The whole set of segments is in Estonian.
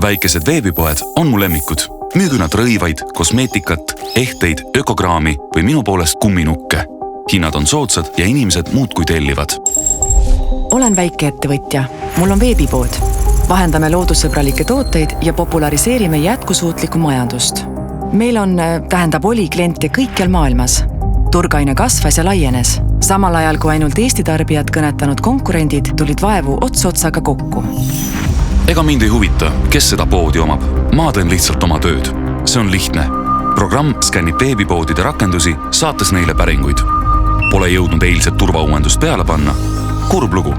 Väikesed veebipoed on mu lemmikud. Müügu nad rõivaid, kosmeetikat, ehteid, ökograami või minu poolest kumminukke. Hinnad on soodsad ja inimesed muudkui tellivad. Olen väike ettevõtja. Mul on veebipood. Vahendame loodussõbralikke tooteid ja populariseerime jätkusuutlikku majandust. Meil oli kliente kõikjal maailmas. Turg aina kasvas ja laienes. Samal ajal, kui ainult Eesti tarbijad kõnetanud konkurendid tulid vaevu ots-otsaga kokku. Ega mind ei huvita, kes seda poodi omab. Ma teen lihtsalt oma tööd. See on lihtne. Programm skännib veebipoodide rakendusi, saates neile päringuid. Pole jõudnud eilset turvauuendust peale panna. Kurb lugu.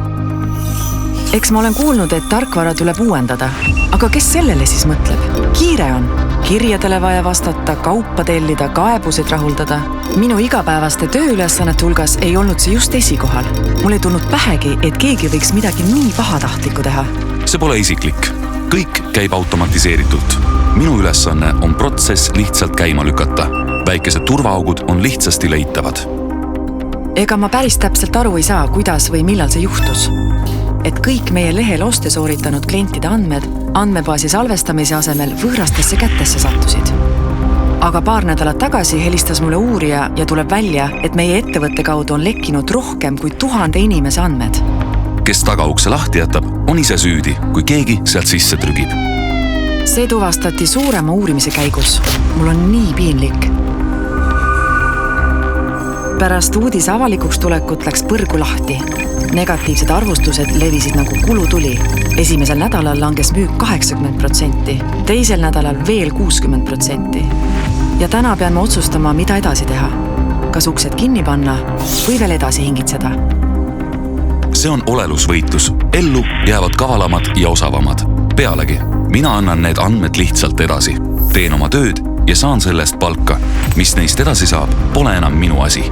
Eks ma olen kuulnud, et tarkvara tuleb uuendada. Aga kes sellele siis mõtleb? Kiire on. Kirjadele vaja vastata, kaupa tellida, kaebused rahuldada. Minu igapäevaste tööülesannet hulgas ei olnud see just esikohal. Mul ei tulnud pähegi, et keegi võiks midagi nii pahatahtlikku teha. See pole isiklik. Kõik käib automatiseeritult. Minu ülesanne on protsess lihtsalt käima lükata. Väikesed turvaaugud on lihtsasti leitavad. Ega ma päris täpselt aru ei saa, kuidas või millal see juhtus. Et kõik meie lehel oste sooritanud klientide andmed andmebaasi salvestamise asemel võõrastesse kätesse sattusid. Aga paar nädalat tagasi helistas mulle uurija ja tuleb välja, et meie ettevõtte kaudu on lekkinud rohkem kui 1000 inimese andmed. Kes tagaukse lahti jätab, on ise süüdi, kui keegi sealt sisse trügib. See tuvastati suurema uurimise käigus. Mul on nii piinlik. Pärast uudise avalikuks tulekut läks põrgu lahti. Negatiivsed arvustused levisid nagu kulutuli. Esimesel nädalal langes müük 80%, teisel nädalal veel 60%. Ja täna pean ma otsustama, mida edasi teha. Kas uksed kinni panna või veel edasi hingitseda? See on olelusvõitlus. Ellu jäävad kavalamad ja osavamad. Pealegi, mina annan need andmed lihtsalt edasi. Teen oma tööd ja saan sellest palka. Mis neist edasi saab, pole enam minu asi.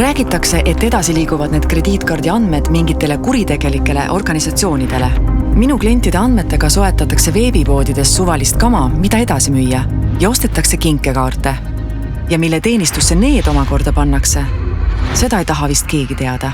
Räägitakse, et edasi liiguvad need krediitkaardi andmed mingitele kuritegelikele organisatsioonidele. Minu klientide andmetega soetatakse veebipoodides suvalist kama, mida edasi müüa, ja ostetakse kinkekaarte. Ja mille teenistusse need omakorda pannakse, seda ei taha vist keegi teada.